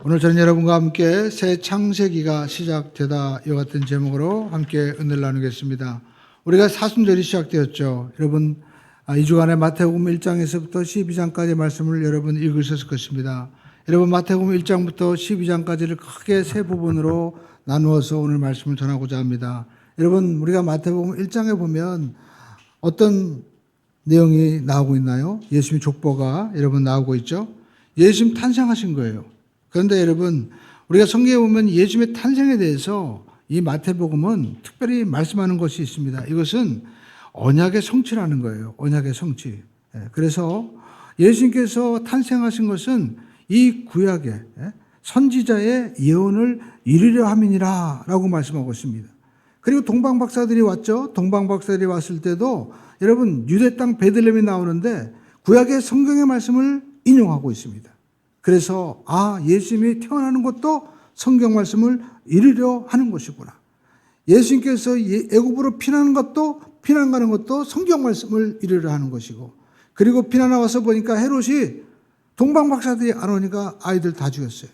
오늘 저는 여러분과 함께 새 창세기가 시작되다 이와 같은 제목으로 함께 은혜를 나누겠습니다. 우리가 사순절이 시작되었죠. 여러분 2주간의 마태복음 1장에서부터 12장까지의 말씀을 여러분 읽으셨을 것입니다. 여러분 마태복음 1장부터 12장까지를 크게 세 부분으로 나누어서 오늘 말씀을 전하고자 합니다. 여러분 우리가 마태복음 1장에 보면 어떤 내용이 나오고 있나요? 예수님의 족보가 여러분 나오고 있죠. 예수님 탄생하신 거예요. 그런데 여러분 우리가 성경에 보면 예수님의 탄생에 대해서 이 마태복음은 특별히 말씀하는 것이 있습니다. 이것은 언약의 성취라는 거예요. 언약의 성취. 그래서 예수님께서 탄생하신 것은 이 구약의 선지자의 예언을 이루려 함이니라 라고 말씀하고 있습니다. 그리고 동방박사들이 왔죠. 동방박사들이 왔을 때도 여러분 유대 땅 베들레헴이 나오는데 구약의 성경의 말씀을 인용하고 있습니다. 그래서 예수님이 태어나는 것도 성경 말씀을 이루려 하는 것이구나. 예수님께서 애굽으로 피난하는 것도 피난 가는 것도 성경 말씀을 이루려 하는 것이고, 그리고 피난 나와서 보니까 헤롯이 동방 박사들이 안 오니까 아이들 다 죽였어요.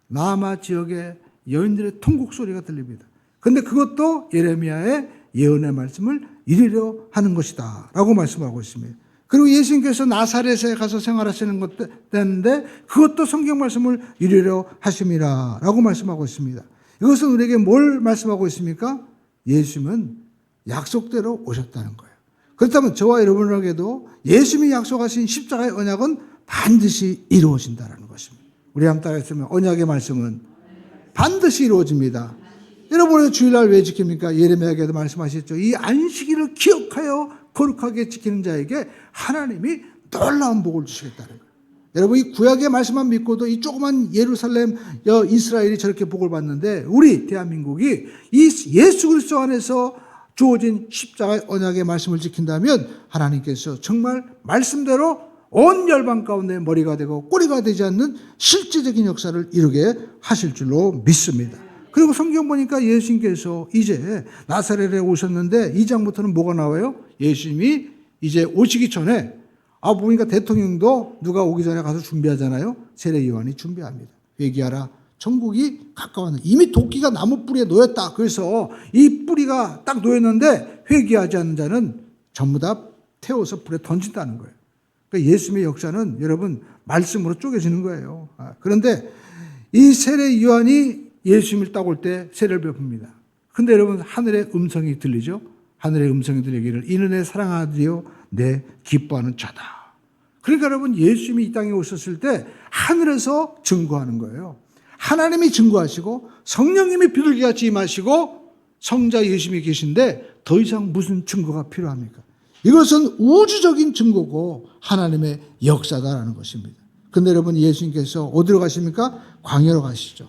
남아 지역의 여인들의 통곡 소리가 들립니다. 그런데 그것도 예레미야의 예언의 말씀을 이루려 하는 것이다 라고 말씀하고 있습니다. 그리고 예수님께서 나사렛에 가서 생활하시는 것 때문에 그것도 성경 말씀을 이루려 하심이라 라고 말씀하고 있습니다. 이것은 우리에게 뭘 말씀하고 있습니까? 예수님은 약속대로 오셨다는 거예요. 그렇다면 저와 여러분에게도 예수님이 약속하신 십자가의 언약은 반드시 이루어진다는 것입니다. 우리 한번 따라했으면 언약의 말씀은 반드시 이루어집니다. 여러분 주일날 왜 지킵니까? 예레미야에게도 말씀하셨죠. 이 안식일을 기억하여 거룩하게 지키는 자에게 하나님이 놀라운 복을 주시겠다는 거예요. 여러분 이 구약의 말씀만 믿고도 이 조그만 예루살렘 이스라엘이 저렇게 복을 받는데 우리 대한민국이 이 예수 그리스도 안에서 주어진 십자가의 언약의 말씀을 지킨다면 하나님께서 정말 말씀대로 온 열방 가운데 머리가 되고 꼬리가 되지 않는 실제적인 역사를 이루게 하실 줄로 믿습니다. 그리고 성경 보니까 예수님께서 이제 나사렛에 오셨는데 2장부터는 뭐가 나와요? 예수님이 이제 오시기 전에 보니까 대통령도 누가 오기 전에 가서 준비하잖아요. 세례 요한이 준비합니다. 회개하라. 천국이 가까웠는데 이미 도끼가 나무 뿌리에 놓였다. 그래서 이 뿌리가 딱 놓였는데 회개하지 않는 자는 전부 다 태워서 불에 던진다는 거예요. 그러니까 예수님의 역사는 여러분 말씀으로 쪼개지는 거예요. 그런데 이 세례 요한이 예수님을 딱 올 때 세례를 베풉니다. 근데 여러분 하늘의 음성이 들리죠? 하늘의 음성이 들리기를 이는 내 사랑하는 아들이요 내 기뻐하는 자다. 그러니까 여러분 예수님이 이 땅에 오셨을 때 하늘에서 증거하는 거예요. 하나님이 증거하시고 성령님이 비둘기같이 임하시고 성자 예수님이 계신데 더 이상 무슨 증거가 필요합니까? 이것은 우주적인 증거고 하나님의 역사다라는 것입니다. 그런데 여러분 예수님께서 어디로 가십니까? 광야로 가시죠.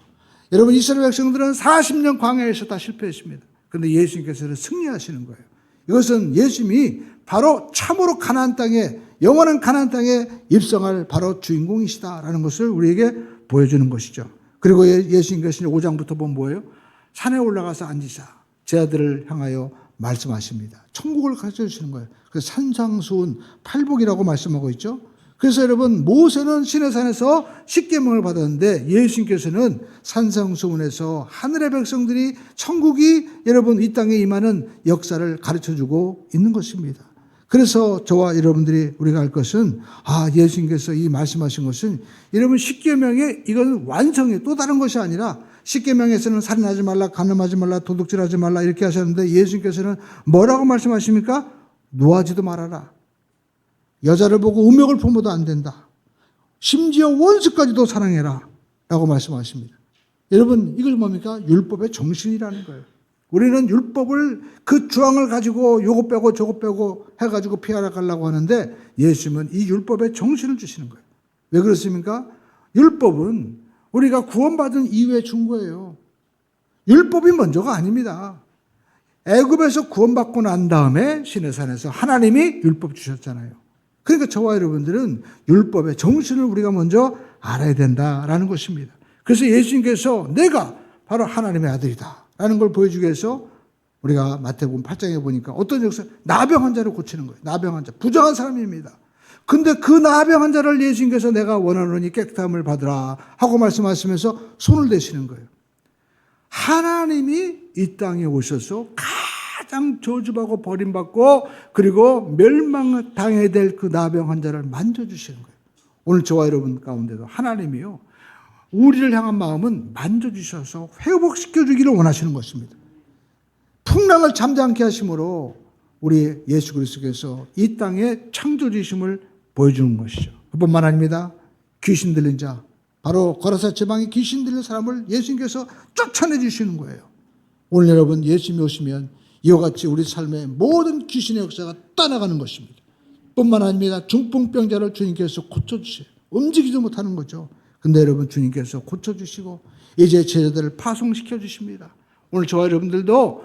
여러분 이스라엘 백성들은 40년 광야에서 다 실패했습니다. 그런데 예수님께서는 승리하시는 거예요. 이것은 예수님이 바로 참으로 가나안 땅에 영원한 가나안 땅에 입성할 바로 주인공이시다라는 것을 우리에게 보여주는 것이죠. 그리고 예수님께서 5장부터 보면 뭐예요? 산에 올라가서 앉으사 제 아들을 향하여 말씀하십니다. 천국을 가르쳐 주시는 거예요. 그래서 산상수훈 팔복이라고 말씀하고 있죠. 그래서 여러분 모세는 시내산에서 십계명을 받았는데 예수님께서는 산상수훈에서 하늘의 백성들이 천국이 여러분 이 땅에 임하는 역사를 가르쳐주고 있는 것입니다. 그래서 저와 여러분들이 우리가 할 것은 예수님께서 이 말씀하신 것은 여러분 십계명의 이건 완성이 또 다른 것이 아니라 십계명에서는 살인하지 말라, 간음하지 말라, 도둑질하지 말라 이렇게 하셨는데 예수님께서는 뭐라고 말씀하십니까? 노하지도 말아라. 여자를 보고 음욕을 품어도 안 된다. 심지어 원수까지도 사랑해라 라고 말씀하십니다. 여러분 이걸 뭡니까? 율법의 정신이라는 거예요. 우리는 율법을 그 주황을 가지고 요거 빼고 저거 빼고 해가지고 피하러 가려고 하는데 예수님은 이 율법의 정신을 주시는 거예요. 왜 그렇습니까? 율법은 우리가 구원받은 이후에 준 거예요. 율법이 먼저가 아닙니다. 애굽에서 구원받고 난 다음에 시내산에서 하나님이 율법 주셨잖아요. 그러니까 저와 여러분들은 율법의 정신을 우리가 먼저 알아야 된다라는 것입니다. 그래서 예수님께서 내가 바로 하나님의 아들이다 라는 걸 보여주기 위해서 우리가 마태복음 8장에 보니까 어떤 역사 나병 환자를 고치는 거예요. 나병 환자 부정한 사람입니다. 근데 그 나병 환자를 예수님께서 내가 원하노니 깨끗함을 받으라 하고 말씀하시면서 손을 대시는 거예요. 하나님이 이 땅에 오셔서 가장 저주받고 버림받고 그리고 멸망당해야 될 그 나병 환자를 만져주시는 거예요. 오늘 저와 여러분 가운데도 하나님이요, 우리를 향한 마음은 만져주셔서 회복시켜주기를 원하시는 것입니다. 풍랑을 잠잠케 하심으로 우리 예수 그리스도께서 이 땅에 창조주심을 보여주는 것이죠. 그뿐만 아닙니다. 귀신 들린 자, 바로 거라사 지방에 귀신 들린 사람을 예수님께서 쫓아내 주시는 거예요. 오늘 여러분 예수님이 오시면 이와 같이 우리 삶의 모든 귀신의 역사가 떠나가는 것입니다. 뿐만 아닙니다. 중풍병자를 주님께서 고쳐주세요. 움직이지 못하는 거죠. 근데 여러분 주님께서 고쳐주시고 이제 제자들을 파송시켜 주십니다. 오늘 저와 여러분들도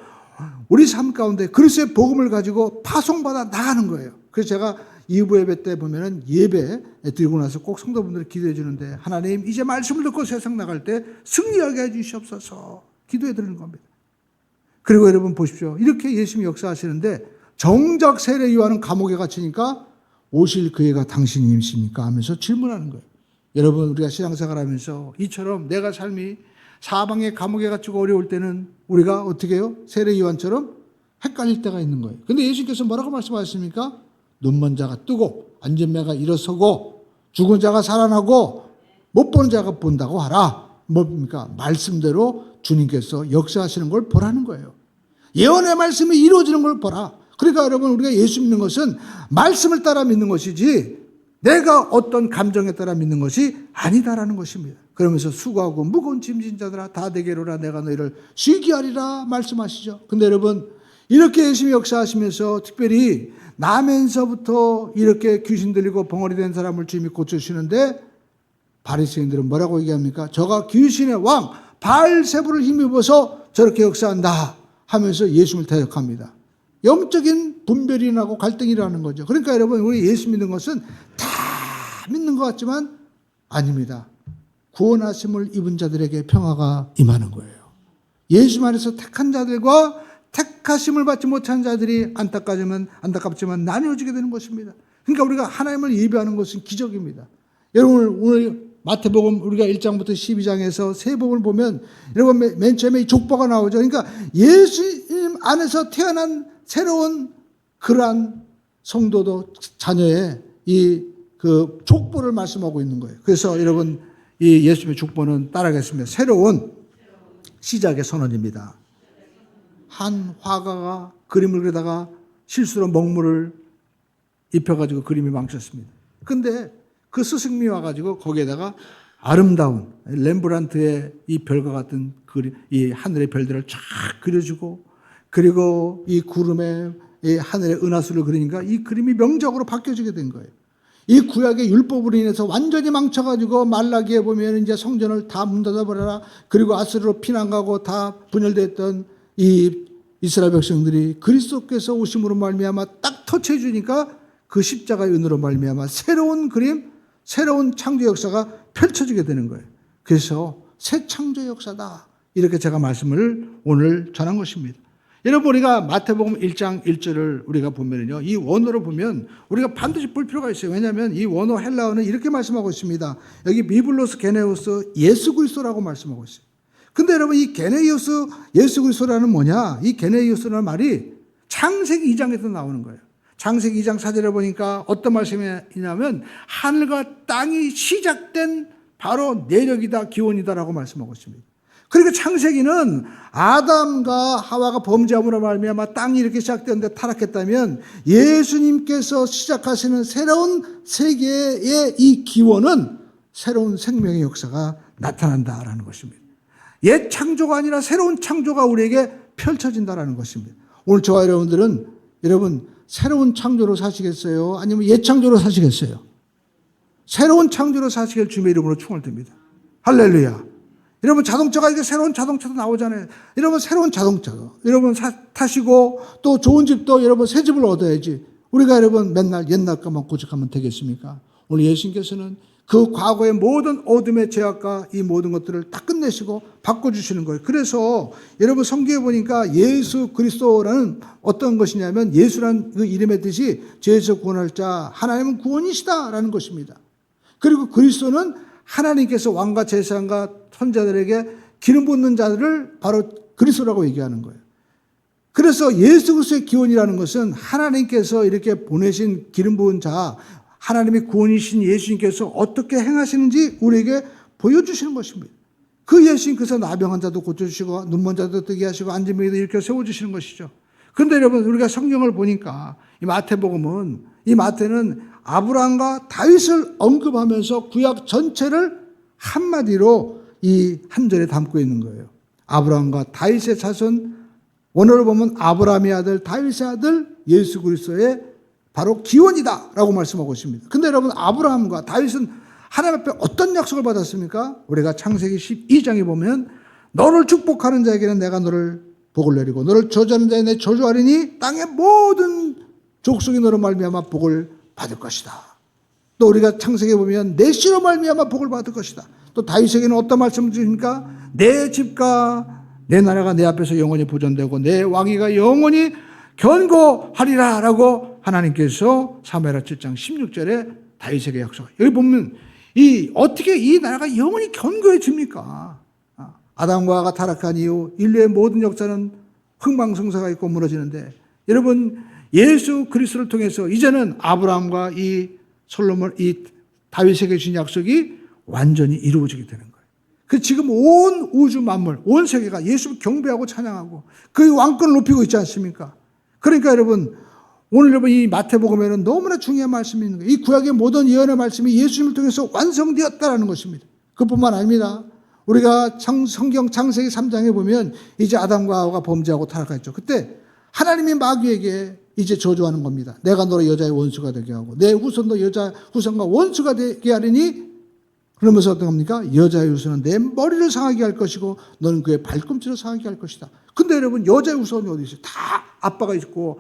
우리 삶 가운데 그리스도의 복음을 가지고 파송받아 나가는 거예요. 그래서 제가 2부 예배 때 보면은 예배 드리고 나서 꼭 성도분들이 기도해 주는데, 하나님 이제 말씀을 듣고 세상 나갈 때 승리하게 해 주시옵소서 기도해 드리는 겁니다. 그리고 여러분 보십시오. 이렇게 예수님이 역사하시는데 정작 세례 요한은 감옥에 갇히니까 오실 그 해가 당신님이십니까 하면서 질문하는 거예요. 여러분 우리가 신앙생활 하면서 이처럼 내가 삶이 사방에 감옥에 갇히고 어려울 때는 우리가 어떻게 해요? 세례 요한처럼 헷갈릴 때가 있는 거예요. 근데 예수님께서 뭐라고 말씀하셨습니까? 눈먼 자가 뜨고 안진매가 일어서고 죽은 자가 살아나고 못 보는 자가 본다고 하라. 뭡니까? 말씀대로 주님께서 역사하시는 걸 보라는 거예요. 예언의 말씀이 이루어지는 걸 보라. 그러니까 여러분 우리가 예수 믿는 것은 말씀을 따라 믿는 것이지 내가 어떤 감정에 따라 믿는 것이 아니다라는 것입니다. 그러면서 수고하고 무거운 짐진 자들아 다 내게로라 내가 너희를 쉬게 하리라 말씀하시죠. 근데 여러분 이렇게 예수님이 역사하시면서 특별히 나면서부터 이렇게 귀신 들리고 벙어리 된 사람을 주님이 고쳐주시는데 바리새인들은 뭐라고 얘기합니까? 저가 귀신의 왕 바알세불을 힘입어서 저렇게 역사한다 하면서 예수님을 대적합니다. 영적인 분별이 나고 갈등이 일어나는 거죠. 그러니까 여러분 우리 예수 믿는 것은 다 믿는 것 같지만 아닙니다. 구원하심을 입은 자들에게 평화가 임하는 거예요. 예수 안에서 택한 자들과 택하심을 받지 못한 자들이 안타깝지만 나뉘어지게 되는 것입니다. 그러니까 우리가 하나님을 예배하는 것은 기적입니다. 여러분 오늘 마태복음 우리가 1장부터 12장에서 세 복을 보면 여러분 맨 처음에 이 족보가 나오죠. 그러니까 예수님 안에서 태어난 새로운 그러한 성도도 자녀의 이 그 족보를 말씀하고 있는 거예요. 그래서 여러분 이 예수님의 족보는 따라가겠습니다. 새로운 시작의 선언입니다. 한 화가가 그림을 그리다가 실수로 먹물을 입혀가지고 그림이 망쳤습니다. 근데 그 스승이 와가지고 거기에다가 아름다운 렘브란트의 이 별과 같은 그림, 이 하늘의 별들을 쫙 그려주고 그리고 이 구름에 이 하늘의 은하수를 그리니까 이 그림이 명작으로 바뀌어지게 된 거예요. 이 구약의 율법으로 인해서 완전히 망쳐가지고 말라기에 보면 이제 성전을 다 문 닫아버려라. 그리고 아스르로 피난가고 다 분열됐던 이 이스라엘 백성들이 그리스도께서 오심으로 말미암아 딱 터치해 주니까 그 십자가의 은으로 말미암아 새로운 그림, 새로운 창조 역사가 펼쳐지게 되는 거예요. 그래서 새 창조 역사다. 이렇게 제가 말씀을 오늘 전한 것입니다. 여러분 우리가 마태복음 1장 1절을 우리가 보면요, 이 원어로 보면 우리가 반드시 볼 필요가 있어요. 왜냐하면 이 원어 헬라어는 이렇게 말씀하고 있습니다. 여기 비블로스 게네우스 예수 그리스도라고 말씀하고 있어요. 근데 여러분 이 게네이오스 예수 그리스도라는 뭐냐? 이 게네이오스라는 말이 창세기 2장에서 나오는 거예요. 창세기 2장 4절에 보니까 어떤 말씀이냐면 하늘과 땅이 시작된 바로 내력이다 기원이다라고 말씀하고 있습니다. 그러니까 창세기는 아담과 하와가 범죄함으로 말미암아 땅이 이렇게 시작되는데 타락했다면 예수님께서 시작하시는 새로운 세계의 이 기원은 새로운 생명의 역사가 나타난다라는 것입니다. 옛 창조가 아니라 새로운 창조가 우리에게 펼쳐진다라는 것입니다. 오늘 저와 여러분들은 여러분 새로운 창조로 사시겠어요? 아니면 옛 창조로 사시겠어요? 새로운 창조로 사시길 주님의 이름으로 축원드립니다. 할렐루야. 여러분 자동차가 이게 새로운 자동차도 나오잖아요. 여러분 새로운 자동차도 여러분 타시고 또 좋은 집도 여러분 새 집을 얻어야지 우리가 여러분 맨날 옛날 것만 고집하면 되겠습니까? 오늘 예수님께서는 그 과거의 모든 어둠의 죄악과 이 모든 것들을 다 끝내시고 바꿔주시는 거예요. 그래서 여러분 성경에 보니까 예수 그리스도라는 어떤 것이냐면 예수라는 그 이름의 뜻이 죄에서 구원할 자, 하나님은 구원이시다라는 것입니다. 그리고 그리스도는 하나님께서 왕과 제사장과 선자들에게 기름 붓는 자들을 바로 그리스도라고 얘기하는 거예요. 그래서 예수 그리스도의 기원이라는 것은 하나님께서 이렇게 보내신 기름 부은 자, 하나님의 구원이신 예수님께서 어떻게 행하시는지 우리에게 보여주시는 것입니다. 그 예수님께서 나병한 자도 고쳐주시고 눈먼 자도 뜨게 하시고 앉은 병에도 일으켜 세워주시는 것이죠. 그런데 여러분 우리가 성경을 보니까 이 마태복음은 이 마태는 아브라함과 다윗을 언급하면서 구약 전체를 한마디로 이 한 절에 담고 있는 거예요. 아브라함과 다윗의 자손, 원어를 보면 아브라함의 아들 다윗의 아들 예수 그리스도의 바로 기원이다라고 말씀하고 있습니다. 근데 여러분 아브라함과 다윗은 하나님 앞에 어떤 약속을 받았습니까? 우리가 창세기 12장에 보면 너를 축복하는 자에게는 내가 너를 복을 내리고 너를 저주하는 자에 내 저주하리니 땅의 모든 족속이 너로 말미암아 복을 받을 것이다. 또 우리가 창세기에 보면 내 씨로 말미암아 복을 받을 것이다. 또 다윗에게는 어떤 말씀을 주십니까? 내 집과 내 나라가 내 앞에서 영원히 보존되고 내 왕위가 영원히 견고하리라 라고 하나님께서 사무엘하 7장 16절에 다윗에게 약속해요. 여기 보면 어떻게 이 나라가 영원히 견고해집니까? 아담과 하와가 타락한 이후 인류의 모든 역사는 흥망성쇠가 있고 무너지는데 여러분 예수 그리스도를 통해서 이제는 아브라함과 이 다윗에게 주신 약속이 완전히 이루어지게 되는 거예요. 그 지금 온 우주 만물, 온 세계가 예수를 경배하고 찬양하고 그 왕권을 높이고 있지 않습니까? 그러니까 여러분 오늘 여러분 이 마태복음에는 너무나 중요한 말씀이 있는 거예요. 이 구약의 모든 예언의 말씀이 예수님을 통해서 완성되었다라는 것입니다. 그뿐만 아닙니다. 우리가 성경 창세기 3장에 보면 이제 아담과 하와가 범죄하고 타락했죠. 그때 하나님이 마귀에게 이제 저주하는 겁니다. 내가 너를 여자의 원수가 되게 하고 내 후손도 여자 후손과 원수가 되게 하리니 그러면서 어떤 겁니까? 여자의 후손은 내 머리를 상하게 할 것이고 너는 그의 발꿈치를 상하게 할 것이다. 근데 여러분 여자의 후손이 어디 있어요? 다 아빠가 있고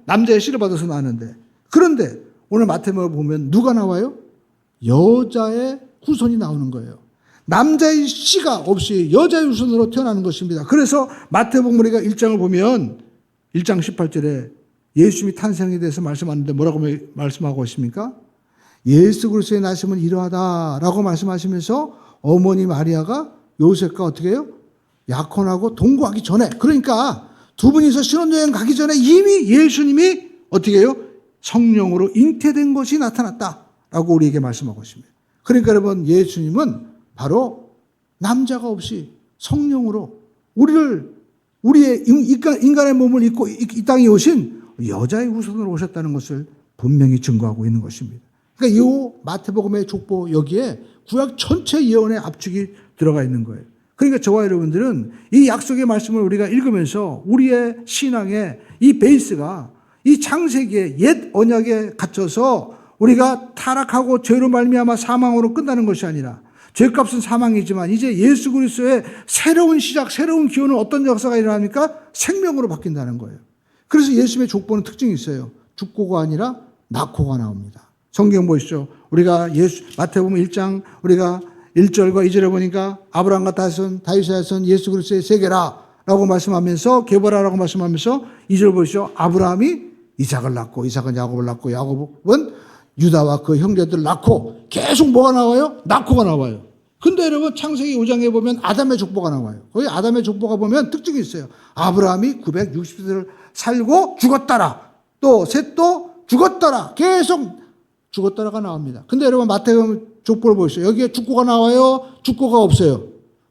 남자의 씨를 받아서 나는데 그런데 오늘 마태복음 보면 누가 나와요? 여자의 후손이 나오는 거예요. 남자의 씨가 없이 여자의 후손으로 태어나는 것입니다. 그래서 마태복음 우리가 1장을 보면 1장 18절에 예수님이 탄생에 대해서 말씀하는데 뭐라고 말씀하고 있습니까? 예수 그리스도의 나심은 이러하다라고 말씀하시면서 어머니 마리아가 요셉과 어떻게 해요? 약혼하고 동거하기 전에 그러니까 두 분이서 신혼여행 가기 전에 이미 예수님이 어떻게 해요? 성령으로 잉태된 것이 나타났다라고 우리에게 말씀하고 있습니다. 그러니까 여러분 예수님은 바로 남자가 없이 성령으로 우리의 인간의 몸을 입고 이 땅에 오신 여자의 후손으로 오셨다는 것을 분명히 증거하고 있는 것입니다. 그러니까 이 마태복음의 족보 여기에 구약 전체 예언의 압축이 들어가 있는 거예요. 그러니까 저와 여러분들은 이 약속의 말씀을 우리가 읽으면서 우리의 신앙의 이 베이스가 이 창세기의 옛 언약에 갇혀서 우리가 타락하고 죄로 말미암아 사망으로 끝나는 것이 아니라 죄값은 사망이지만 이제 예수 그리스도의 새로운 시작, 새로운 기원은 어떤 역사가 일어납니까? 생명으로 바뀐다는 거예요. 그래서 예수님의 족보는 특징이 있어요. 죽고가 아니라 낳고가 나옵니다. 성경 보시죠. 우리가 마태복음 1장 우리가 1절과 2절에 보니까 아브라함과 다윗의 자손 예수 그리스도의 세계라 라고 말씀하면서 개보라라고 말씀하면서 2절 보시죠. 아브라함이 이삭을 낳고 이삭은 야곱을 낳고 야곱은 유다와 그 형제들을 낳고 계속 뭐가 나와요? 낳고가 나와요. 근데 여러분 창세기 5장에 보면 아담의 족보가 나와요. 거기 아담의 족보가 보면 특징이 있어요. 아브라함이 960세를 살고 죽었더라. 또 셋도 죽었더라. 계속 죽었더라가 나옵니다. 근데 여러분 마태복음 족보를 보시죠. 여기에 죽고가 나와요? 죽고가 없어요?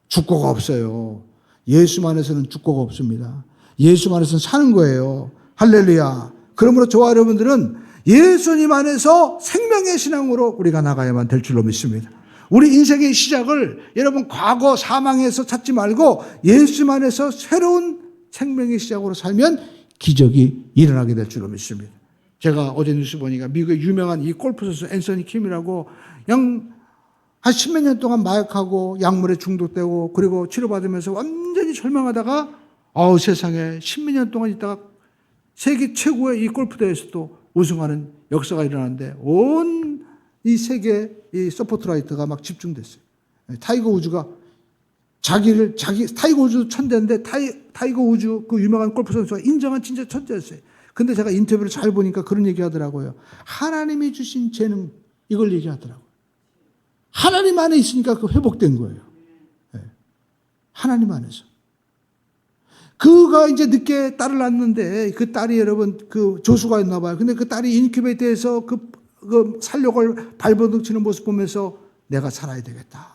죽고가 없어요. 예수 안에서는 죽고가 없습니다. 예수 안에서는 사는 거예요. 할렐루야. 그러므로 저와 여러분들은 예수님 안에서 생명의 신앙으로 우리가 나가야만 될 줄로 믿습니다. 우리 인생의 시작을 여러분 과거 사망에서 찾지 말고 예수 안에서 새로운 생명의 시작으로 살면 기적이 일어나게 될 줄로 믿습니다. 제가 어제 뉴스 보니까 미국의 유명한 이 골프 선수 앤서니 킴이라고 한 십몇 년 동안 마약하고 약물에 중독되고 그리고 치료받으면서 완전히 절망하다가 세상에 십몇 년 동안 있다가 세계 최고의 이 골프 대회에서도 우승하는 역사가 일어나는데 온 이 세계 이 서포트라이트가 막 집중됐어요. 타이거 우즈가 타이거 우즈도 천재인데 타이거 우즈 그 유명한 골프 선수가 인정한 진짜 천재였어요. 근데 제가 인터뷰를 잘 보니까 그런 얘기 하더라고요. 하나님이 주신 재능, 이걸 얘기하더라고요. 하나님 안에 있으니까 그 회복된 거예요. 하나님 안에서. 그가 이제 늦게 딸을 낳았는데 그 딸이 여러분 그 조수가 있나 봐요. 근데 그 딸이 인큐베이터에서 그 살력을 발버둥 치는 모습 보면서 내가 살아야 되겠다.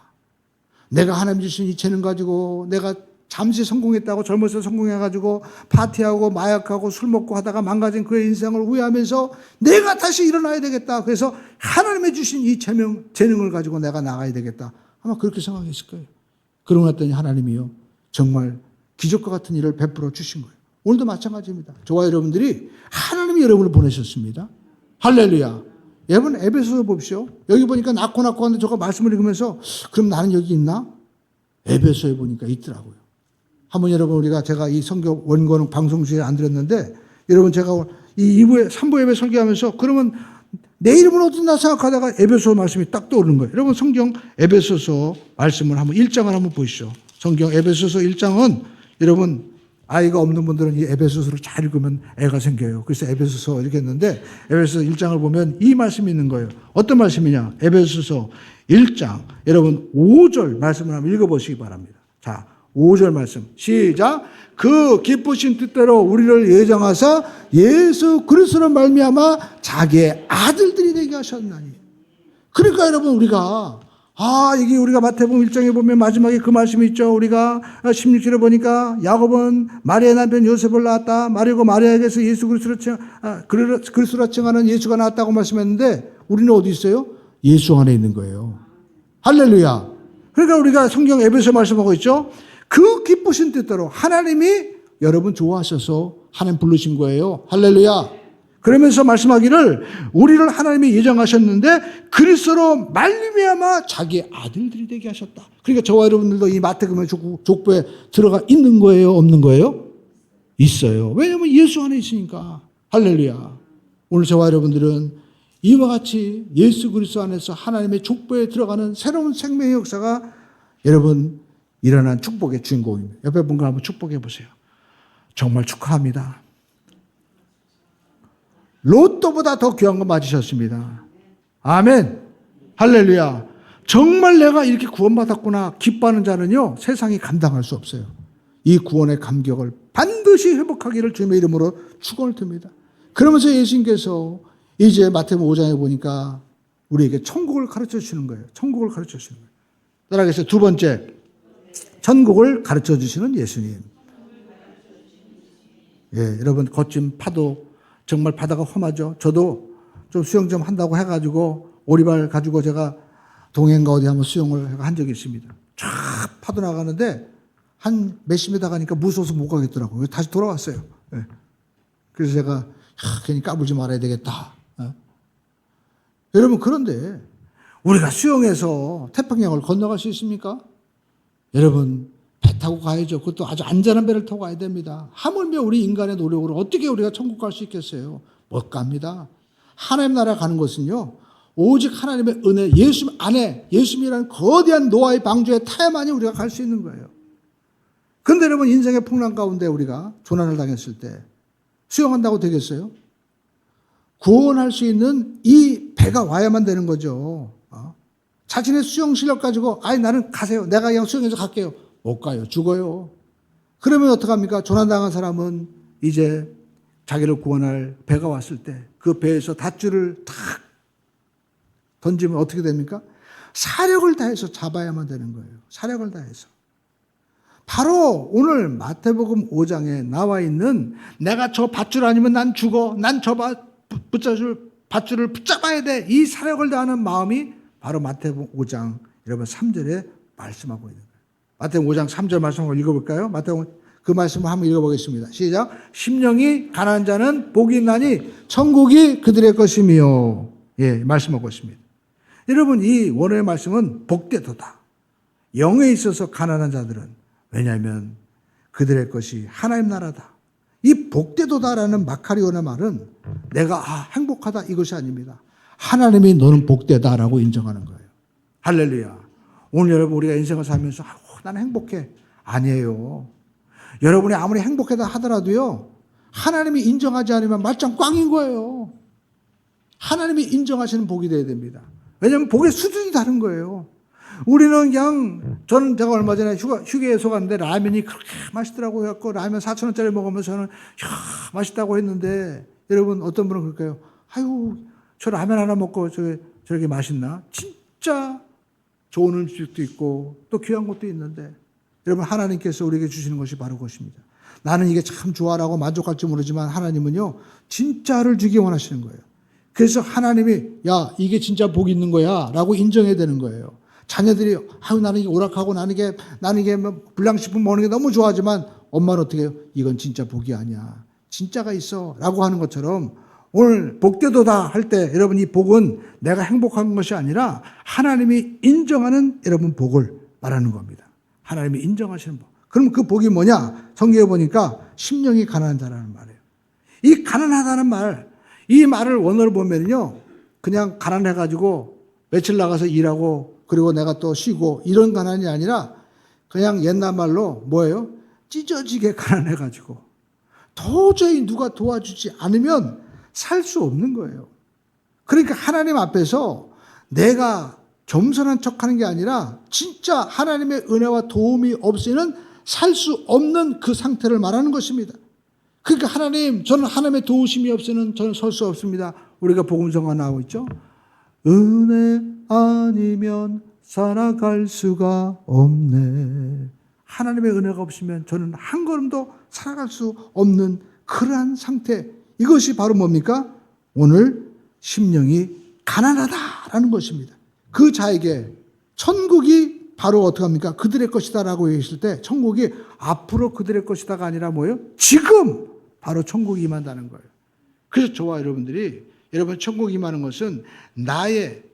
내가 하나님 주신 이 재능 가지고 내가 잠시 성공했다고 젊어서 성공해가지고 파티하고 마약하고 술 먹고 하다가 망가진 그의 인생을 후회하면서 내가 다시 일어나야 되겠다. 그래서 하나님의 주신 이 재능을 가지고 내가 나가야 되겠다. 아마 그렇게 생각했을 거예요. 그러고 났더니 하나님이요 정말 기적과 같은 일을 베풀어 주신 거예요. 오늘도 마찬가지입니다. 저와 여러분들이 하나님이 여러분을 보내셨습니다. 할렐루야. 여러분 에베소서 봅시오. 여기 보니까 낳고 하는데 저거 말씀을 읽으면서 그럼 나는 여기 있나? 에베소에 보니까 있더라고요. 한번 여러분 제가 이 성경 원고는 방송 중에 안 드렸는데 여러분 제가 이 2부에 3부 예배 설교하면서 그러면 내 이름은 어딨나 생각하다가 에베소 말씀이 딱 떠오르는 거예요. 여러분 성경 에베소서 말씀을 한번 1장을 한번 보시죠. 성경 에베소서 1장은 여러분 아이가 없는 분들은 이 에베소서를 잘 읽으면 애가 생겨요. 그래서 에베소서 이렇게 했는데 에베소서 1장을 보면 이 말씀이 있는 거예요. 어떤 말씀이냐? 에베소서 1장 여러분 5절 말씀을 한번 읽어보시기 바랍니다. 자 5절 말씀 시작. 그 기쁘신 뜻대로 우리를 예정하사 예수 그리스도로 말미암아 자기의 아들들이 되게 하셨나니. 그러니까 여러분 우리가 이게 우리가 마태복음 1장에 보면 마지막에 그 말씀이 있죠. 우리가 16절에 보니까 야곱은 마리아의 남편 요셉을 낳았다. 마리고 마리아에게서 예수 그리스도라 칭하는 예수가 나왔다고 말씀했는데 우리는 어디 있어요? 예수 안에 있는 거예요. 할렐루야. 그러니까 우리가 성경 에베소 말씀하고 있죠. 그 기쁘신 뜻대로 하나님이 여러분 좋아하셔서 하나님 부르신 거예요. 할렐루야. 그러면서 말씀하기를 우리를 하나님이 예정하셨는데 그리스도로 말미암아 자기의 아들들이 되게 하셨다. 그러니까 저와 여러분들도 이 마태복음의 족보에 들어가 있는 거예요? 없는 거예요? 있어요. 왜냐하면 예수 안에 있으니까. 할렐루야. 오늘 저와 여러분들은 이와 같이 예수 그리스도 안에서 하나님의 족보에 들어가는 새로운 생명의 역사가 여러분 일어난 축복의 주인공입니다. 옆에 분과 한번 축복해 보세요. 정말 축하합니다. 로또보다 더 귀한 거 맞으셨습니다. 아멘. 할렐루야. 정말 내가 이렇게 구원받았구나 기뻐하는 자는요 세상이 감당할 수 없어요. 이 구원의 감격을 반드시 회복하기를 주님의 이름으로 축원을 드립니다. 그러면서 예수님께서 이제 마태복음 5장에 보니까 우리에게 천국을 가르쳐 주시는 거예요. 천국을 가르쳐 주시는 거예요. 따라하겠어요. 두 번째, 천국을 가르쳐 주시는 예수님. 예, 여러분 거친 파도 정말 바다가 험하죠. 저도 좀 수영 좀 한다고 해가지고 오리발 가지고 제가 동해인가 어디 한번 수영을 한 적이 있습니다. 쫙 파도 나가는데 한 몇십 미터 가니까 무서워서 못 가겠더라고요. 다시 돌아왔어요. 예. 그래서 제가 괜히 까불지 말아야 되겠다. 예. 여러분 그런데 우리가 수영해서 태평양을 건너갈 수 있습니까? 여러분 배 타고 가야죠. 그것도 아주 안전한 배를 타고 가야 됩니다. 하물며 우리 인간의 노력으로 어떻게 우리가 천국 갈 수 있겠어요? 못 갑니다. 하나님 나라 가는 것은요 오직 하나님의 은혜, 예수님 안에 예수님이라는 거대한 노아의 방주에 타야만이 우리가 갈 수 있는 거예요. 그런데 여러분 인생의 풍랑 가운데 우리가 조난을 당했을 때 수영한다고 되겠어요? 구원할 수 있는 이 배가 와야만 되는 거죠. 자신의 수영 실력 가지고 나는 가세요. 내가 그냥 수영해서 갈게요. 못 가요. 죽어요. 그러면 어떡합니까? 조난당한 사람은 이제 자기를 구원할 배가 왔을 때 그 배에서 닷줄을 탁 던지면 어떻게 됩니까? 사력을 다해서 잡아야만 되는 거예요. 사력을 다해서. 바로 오늘 마태복음 5장에 나와 있는 내가 저 밧줄 아니면 난 죽어. 난 저 밧줄을 붙잡아야 돼. 이 사력을 다하는 마음이 바로 마태복음 5장 여러분 3절에 말씀하고 있는 거예요. 마태복음 5장 3절 말씀 한번 읽어볼까요? 마태복음 그 말씀을 한번 읽어보겠습니다. 시작. 심령이 가난한 자는 복이 있나니 천국이 그들의 것이며. 예, 말씀하고 있습니다. 여러분 이 원어의 말씀은 복되도다. 영에 있어서 가난한 자들은 왜냐하면 그들의 것이 하나님 나라다. 이 복되도다라는 마카리온의 말은 내가 행복하다 이것이 아닙니다. 하나님이 너는 복되다라고 인정하는 거예요. 할렐루야. 오늘 여러분 우리가 인생을 살면서 나는 행복해. 아니에요. 여러분이 아무리 행복하다 하더라도요. 하나님이 인정하지 않으면 말짱 꽝인 거예요. 하나님이 인정하시는 복이 돼야 됩니다. 왜냐하면 복의 수준이 다른 거예요. 우리는 그냥 저는 제가 얼마 전에 휴게소 갔는데 라면이 그렇게 맛있더라고요. 해갖고 라면 4,000원짜리 먹으면서 저는 맛있다고 했는데 여러분 어떤 분은 그럴까요? 아유 저 라면 하나 먹고 저렇게 맛있나? 진짜 좋은 음식도 있고 또 귀한 것도 있는데 여러분 하나님께서 우리에게 주시는 것이 바로 그것입니다. 나는 이게 참 좋아라고 만족할지 모르지만 하나님은요 진짜를 주기 원하시는 거예요. 그래서 하나님이 야 이게 진짜 복이 있는 거야 라고 인정해야 되는 거예요. 자녀들이 아유 나는 이게 오락하고 나는 이게 불량식품 먹는 게 너무 좋아하지만 엄마는 어떻게 해요? 이건 진짜 복이 아니야. 진짜가 있어 라고 하는 것처럼 오늘 복되도다 할 때 여러분 이 복은 내가 행복한 것이 아니라 하나님이 인정하는 여러분 복을 말하는 겁니다. 하나님이 인정하시는 복. 그럼 그 복이 뭐냐? 성경에 보니까 심령이 가난한 자라는 말이에요. 이 가난하다는 말, 이 말을 원어로 보면요 그냥 가난해가지고 며칠 나가서 일하고 그리고 내가 또 쉬고 이런 가난이 아니라 그냥 옛날 말로 뭐예요? 찢어지게 가난해가지고 도저히 누가 도와주지 않으면 살 수 없는 거예요. 그러니까 하나님 앞에서 내가 겸손한 척하는 게 아니라 진짜 하나님의 은혜와 도움이 없이는 살 수 없는 그 상태를 말하는 것입니다. 그러니까 하나님 저는 하나님의 도우심이 없이는 저는 설 수 없습니다. 우리가 복음서가 나오고 있죠. 은혜 아니면 살아갈 수가 없네. 하나님의 은혜가 없으면 저는 한 걸음도 살아갈 수 없는 그러한 상태. 이것이 바로 뭡니까? 오늘 심령이 가난하다라는 것입니다. 그 자에게 천국이 바로 어떻게 합니까? 그들의 것이다라고 얘기했을 때 천국이 앞으로 그들의 것이다가 아니라 뭐예요? 지금 바로 천국이 임한다는 거예요. 그래서 저와 여러분들이 여러분 천국이 임하는 것은 나의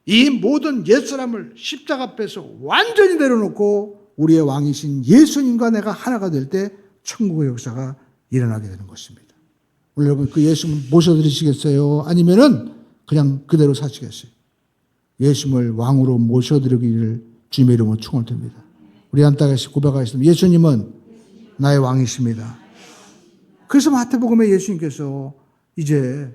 이 모든 옛사람을 십자가 앞에서 완전히 내려놓고 우리의 왕이신 예수님과 내가 하나가 될 때 천국의 역사가 일어나게 되는 것입니다. 오늘 여러분 그 예수님 모셔드리시겠어요? 아니면은 그냥 그대로 사시겠어요? 예수님을 왕으로 모셔드리기를 주님의 이름으로 축원드립니다. 우리 한따가시 고백하겠습니다. 예수님은 나의 왕이십니다. 그래서 마태복음에 예수님께서 이제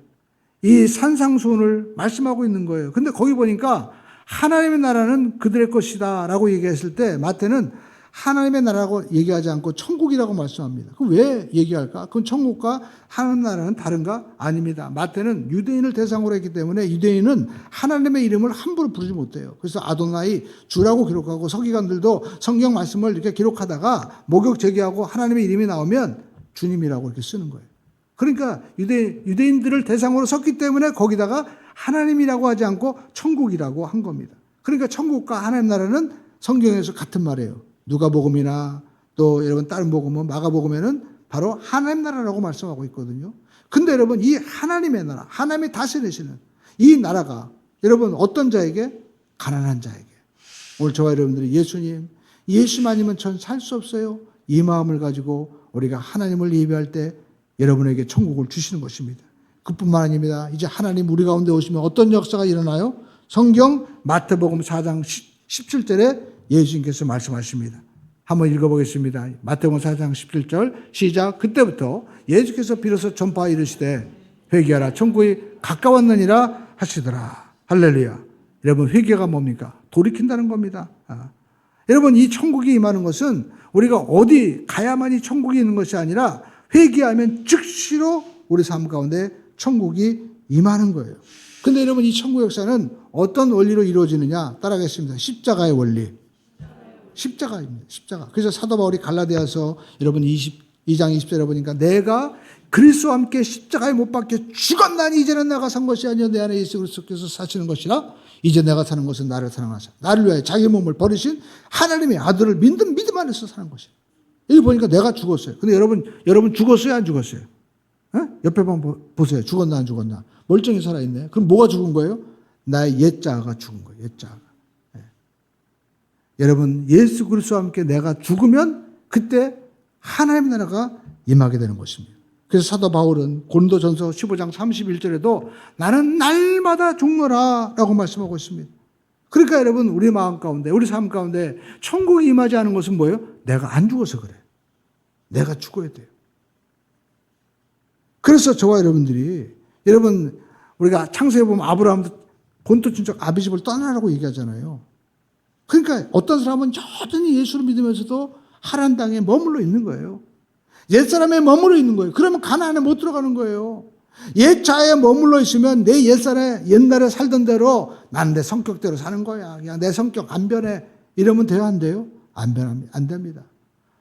이 산상수훈을 말씀하고 있는 거예요. 근데 거기 보니까 하나님의 나라는 그들의 것이다 라고 얘기했을 때 마태는 하나님의 나라라고 얘기하지 않고 천국이라고 말씀합니다. 그럼 왜 얘기할까? 그럼 천국과 하나님 나라는 다른가? 아닙니다. 마태는 유대인을 대상으로 했기 때문에 유대인은 하나님의 이름을 함부로 부르지 못해요. 그래서 아도나이 주라고 기록하고 서기관들도 성경 말씀을 이렇게 기록하다가 목욕 제기하고 하나님의 이름이 나오면 주님이라고 이렇게 쓰는 거예요. 그러니까 유대인들을 대상으로 섰기 때문에 거기다가 하나님이라고 하지 않고 천국이라고 한 겁니다. 그러니까 천국과 하나님 나라는 성경에서 같은 말이에요. 누가복음이나 또 여러분 다른 복음은 마가복음에는 바로 하나님 나라라고 말씀하고 있거든요. 근데 여러분 이 하나님의 나라, 하나님이 다스리시는 이 나라가 여러분 어떤 자에게? 가난한 자에게. 오늘 저와 여러분들이 예수님 아니면 전 살 수 없어요. 이 마음을 가지고 우리가 하나님을 예배할 때 여러분에게 천국을 주시는 것입니다. 그뿐만 아닙니다. 이제 하나님 우리 가운데 오시면 어떤 역사가 일어나요? 성경 마태복음 4장 17절에 예수님께서 말씀하십니다. 한번 읽어보겠습니다. 마태복음 4장 17절 시작. 그때부터 예수께서 비로소 전파하 이르시되 회개하라 천국이 가까웠느니라 하시더라. 할렐루야. 여러분 회개가 뭡니까? 돌이킨다는 겁니다. 여러분 이 천국이 임하는 것은 우리가 어디 가야만이 천국이 있는 것이 아니라 회개하면 즉시로 우리 삶 가운데 천국이 임하는 거예요. 근데 여러분 이 천국 역사는 어떤 원리로 이루어지느냐 따라가겠습니다. 십자가의 원리. 십자가입니다. 십자가. 그래서 사도 바울이 갈라디아서 여러분 22장 20절에 보니까 내가 그리스도와 함께 십자가에 못 박혀 죽었나니 이제는 내가 산 것이 아니요 내 안에 예수 그리스도께서 사시는 것이라 이제 내가 사는 것은 나를 사랑하사 나를 위하여 자기 몸을 버리신 하나님의 아들을 믿는 믿음 안에서 사는 것이에요. 여기 보니까 내가 죽었어요. 근데 여러분 죽었어요? 안 죽었어요? 옆에 보세요. 죽었나 안 죽었나? 멀쩡히 살아있네. 그럼 뭐가 죽은 거예요? 나의 옛자아가 죽은 거예요. 옛자아가. 여러분 예수 그리스도와 함께 내가 죽으면 그때 하나님의 나라가 임하게 되는 것입니다. 그래서 사도 바울은 고린도전서 15장 31절에도 나는 날마다 죽노라 라고 말씀하고 있습니다. 그러니까 여러분 우리 마음 가운데 우리 삶 가운데 천국이 임하지 않은 것은 뭐예요? 내가 안 죽어서 그래. 내가 죽어야 돼요. 그래서 저와 여러분들이 여러분 우리가 창세기에 보면 아브라함도 본토 친척 아비집을 떠나라고 얘기하잖아요. 그러니까 어떤 사람은 여전히 예수를 믿으면서도 하란 땅에 머물러 있는 거예요. 옛사람에 머물러 있는 거예요. 그러면 가나안에 못 들어가는 거예요. 옛자에 머물러 있으면 내 옛날에 살던 대로 난 내 성격대로 사는 거야. 그냥 내 성격 안 변해. 이러면 돼요, 안 돼요? 안 변합니다. 안 됩니다.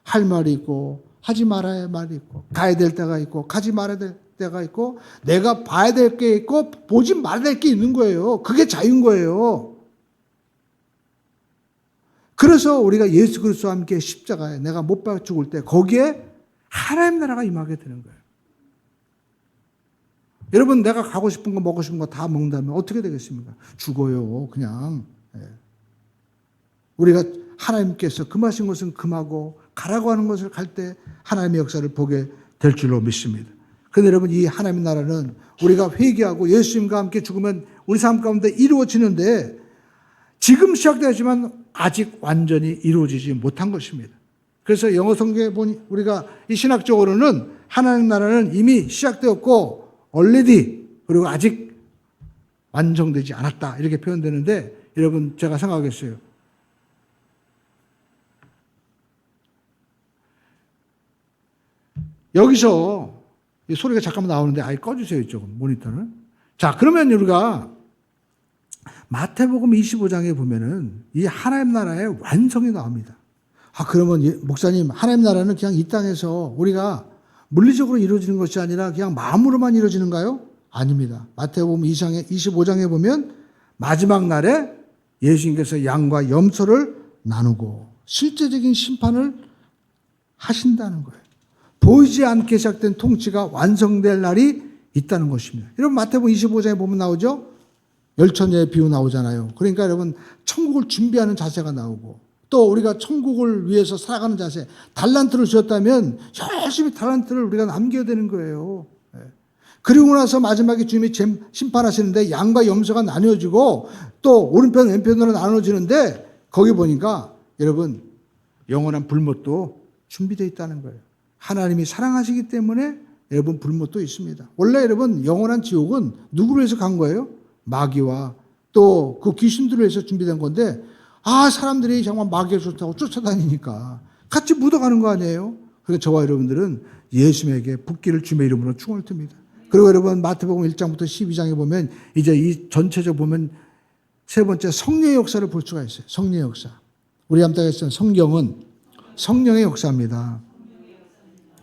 할 말이 있고 하지 말아야 할 말이 있고 가야 될 때가 있고 가지 말아야 될 때가 있고 내가 봐야 될 게 있고 보지 말아야 될 게 있는 거예요. 그게 자유인 거예요. 그래서 우리가 예수 그리스도와 함께 십자가에 내가 못 박혀 죽을 때 거기에 하나님 나라가 임하게 되는 거예요. 여러분 내가 가고 싶은 거 먹고 싶은 거 다 먹는다면 어떻게 되겠습니까? 죽어요. 그냥. 우리가 하나님께서 금하신 것은 금하고 가라고 하는 것을 갈 때 하나님의 역사를 보게 될 줄로 믿습니다. 그런데 여러분 이 하나님의 나라는 우리가 회개하고 예수님과 함께 죽으면 우리 삶 가운데 이루어지는데 지금 시작되었지만 아직 완전히 이루어지지 못한 것입니다. 그래서 영어 성경에 보니 우리가 이 신학적으로는 하나님 나라는 이미 시작되었고 already 그리고 아직 완성되지 않았다 이렇게 표현되는데 여러분 제가 생각하겠어요. 여기서 이 소리가 잠깐만 나오는데 아예 꺼주세요 이쪽은 모니터는. 자 그러면 우리가 마태복음 25장에 보면은 이 하나님 나라의 완성이 나옵니다. 아 그러면 목사님 하나님 나라는 그냥 이 땅에서 우리가 물리적으로 이루어지는 것이 아니라 그냥 마음으로만 이루어지는가요? 아닙니다. 마태복음 25장에 보면 마지막 날에 예수님께서 양과 염소를 나누고 실제적인 심판을 하신다는 거예요. 보이지 않게 시작된 통치가 완성될 날이 있다는 것입니다. 여러분 마태복음 25장에 보면 나오죠? 열처녀의 비유 나오잖아요. 그러니까 여러분 천국을 준비하는 자세가 나오고 또 우리가 천국을 위해서 살아가는 자세, 달란트를 주었다면 열심히 달란트를 우리가 남겨야 되는 거예요. 그리고 나서 마지막에 주님이 심판하시는데 양과 염소가 나뉘어지고 또 오른편 왼편으로 나눠지는데 거기 보니까 여러분 영원한 불못도 준비되어 있다는 거예요. 하나님이 사랑하시기 때문에 여러분 불못도 있습니다. 원래 여러분 영원한 지옥은 누구를 위해서 간 거예요? 마귀와 또 그 귀신들을 위해서 준비된 건데 아 사람들이 정말 마귀가 좋다고 쫓아다니니까 같이 묻어가는 거 아니에요? 그래서 저와 여러분들은 예수님에게 붙기를 주님의 이름으로 축원을 듭니다. 그리고 여러분 마태복음 1장부터 12장에 보면 이제 이 전체적으로 보면 세 번째 성령의 역사를 볼 수가 있어요. 성령의 역사. 우리 함께 했던 성경은 성령의 역사입니다.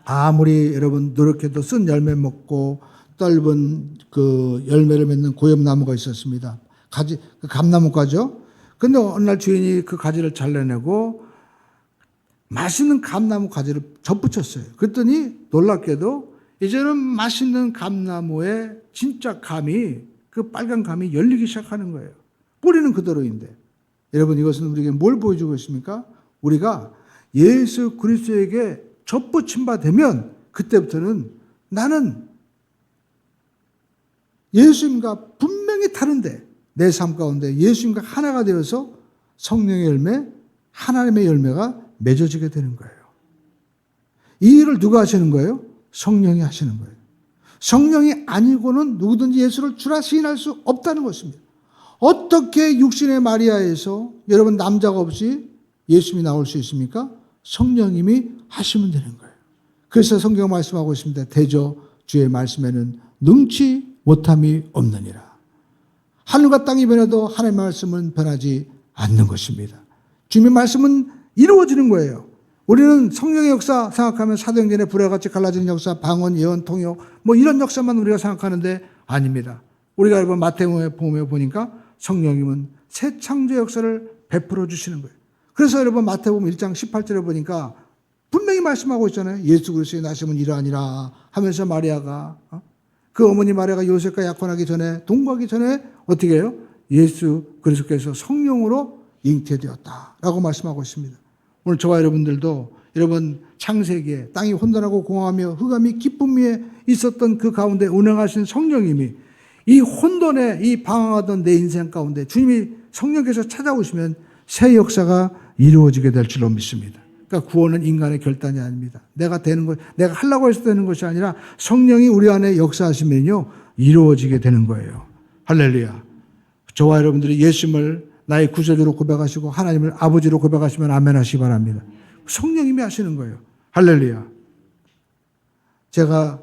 아무리 여러분 노력해도 쓴 열매 먹고 떫은 그 열매를 맺는 고엽나무가 있었습니다. 가지, 그 감나무가죠. 근데 어느 날 주인이 그 가지를 잘라내고 맛있는 감나무 가지를 접붙였어요. 그랬더니 놀랍게도 이제는 맛있는 감나무에 진짜 감이 그 빨간 감이 열리기 시작하는 거예요. 뿌리는 그대로인데. 여러분 이것은 우리에게 뭘 보여주고 있습니까? 우리가 예수 그리스도에게 접붙임 바 되면 그때부터는 나는 예수님과 분명히 다른데 내 삶 가운데 예수님과 하나가 되어서 성령의 열매, 하나님의 열매가 맺어지게 되는 거예요. 이 일을 누가 하시는 거예요? 성령이 하시는 거예요. 성령이 아니고는 누구든지 예수를 주라 시인할 수 없다는 것입니다. 어떻게 육신의 마리아에서 여러분 남자가 없이 예수님이 나올 수 있습니까? 성령님이 하시면 되는 거예요. 그래서 성경 말씀하고 있습니다. 대저 주의 말씀에는 능치 못함이 없느니라. 하늘과 땅이 변해도 하나님의 말씀은 변하지 않는 것입니다. 주님의 말씀은 이루어지는 거예요. 우리는 성령의 역사 생각하면 사도행전의 불과 같이 갈라지는 역사, 방언, 예언, 통역 뭐 이런 역사만 우리가 생각하는데 아닙니다. 우리가 여러분 마태복음에 보니까 성령님은 새 창조 역사를 베풀어 주시는 거예요. 그래서 여러분 마태복음 1장 18절에 보니까 분명히 말씀하고 있잖아요. 예수 그리스도의 나심은 이러하니라 하면서 마리아가 그 어머니 마리아가 요셉과 약혼하기 전에 동거하기 전에 어떻게 해요? 예수 그리스도께서 성령으로 잉태되었다라고 말씀하고 있습니다. 오늘 저와 여러분들도 여러분 창세기에 땅이 혼돈하고 공허하며 흑암이 기쁨 위에 있었던 그 가운데 운행하신 성령님이 이 혼돈에 이 방황하던 내 인생 가운데 주님이 성령께서 찾아오시면 새 역사가 이루어지게 될 줄로 믿습니다. 그러니까 구원은 인간의 결단이 아닙니다. 내가 되는 것, 내가 하려고 해서 되는 것이 아니라 성령이 우리 안에 역사하시면요 이루어지게 되는 거예요. 할렐루야. 저와 여러분들이 예수님을 나의 구세주로 고백하시고 하나님을 아버지로 고백하시면 아멘 하시기 바랍니다. 성령님이 하시는 거예요. 할렐루야. 제가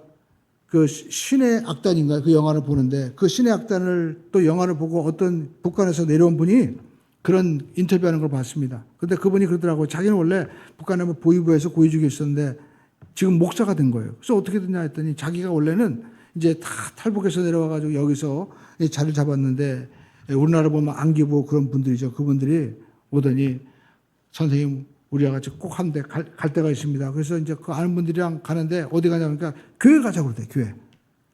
그 신의 악단인가 그 영화를 보는데 그 신의 악단을 또 영화를 보고 어떤 북한에서 내려온 분이 그런 인터뷰하는 걸 봤습니다. 근데 그분이 그러더라고요. 자기는 원래 북한에 보위부에서 고위직에 있었는데 지금 목사가 된 거예요. 그래서 어떻게 됐냐 했더니 자기가 원래는 이제 다 탈북해서 내려와가지고 여기서 자리를 잡았는데 우리나라 보면 안기부 그런 분들이죠. 그분들이 오더니 선생님 우리와 같이 꼭 한 대 갈 데가 있습니다. 그래서 이제 그 아는 분들이랑 가는데 어디 가냐면 그러니까 교회 가자고 그러대, 교회.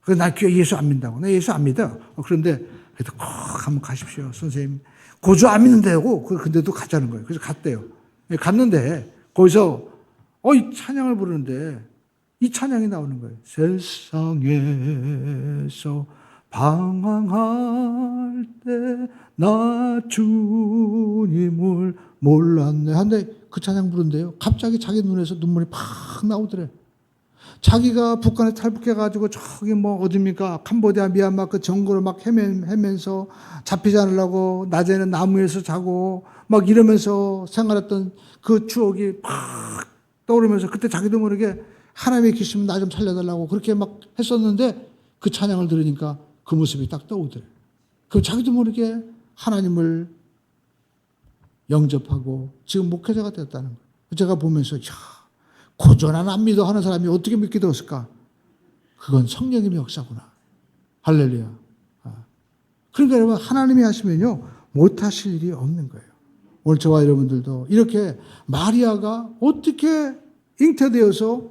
그래서 나 교회 예수 안 믿는다고. 나 예수 안 믿어. 그런데 그래도 꼭 한번 가십시오. 선생님. 고주 안 믿는데요. 근데도 가자는 거예요. 그래서 갔대요. 갔는데 거기서 이 찬양을 부르는데 이 찬양이 나오는 거예요. 세상에서 방황할 때 나 주님을 몰랐네. 한데 그 찬양 부른대요. 갑자기 자기 눈에서 눈물이 팍 나오더래. 자기가 북한에 탈북해가지고 저기 뭐 어딥니까? 캄보디아, 미얀마 그 정글을 막 헤면서 잡히지 않으려고 낮에는 나무에서 자고 막 이러면서 생활했던 그 추억이 팍 떠오르면서 그때 자기도 모르게 하나님의 계시면 나 좀 살려달라고 그렇게 막 했었는데 그 찬양을 들으니까 그 모습이 딱 떠오더래. 그럼 자기도 모르게 하나님을 영접하고 지금 목회자가 됐다는 거예요. 제가 보면서 고전한 안 믿어 하는 사람이 어떻게 믿게 되었을까? 그건 성령님의 역사구나. 할렐루야. 그러니까 여러분 하나님이 하시면요 못하실 일이 없는 거예요. 오늘 저와 여러분들도 이렇게 마리아가 어떻게 잉태되어서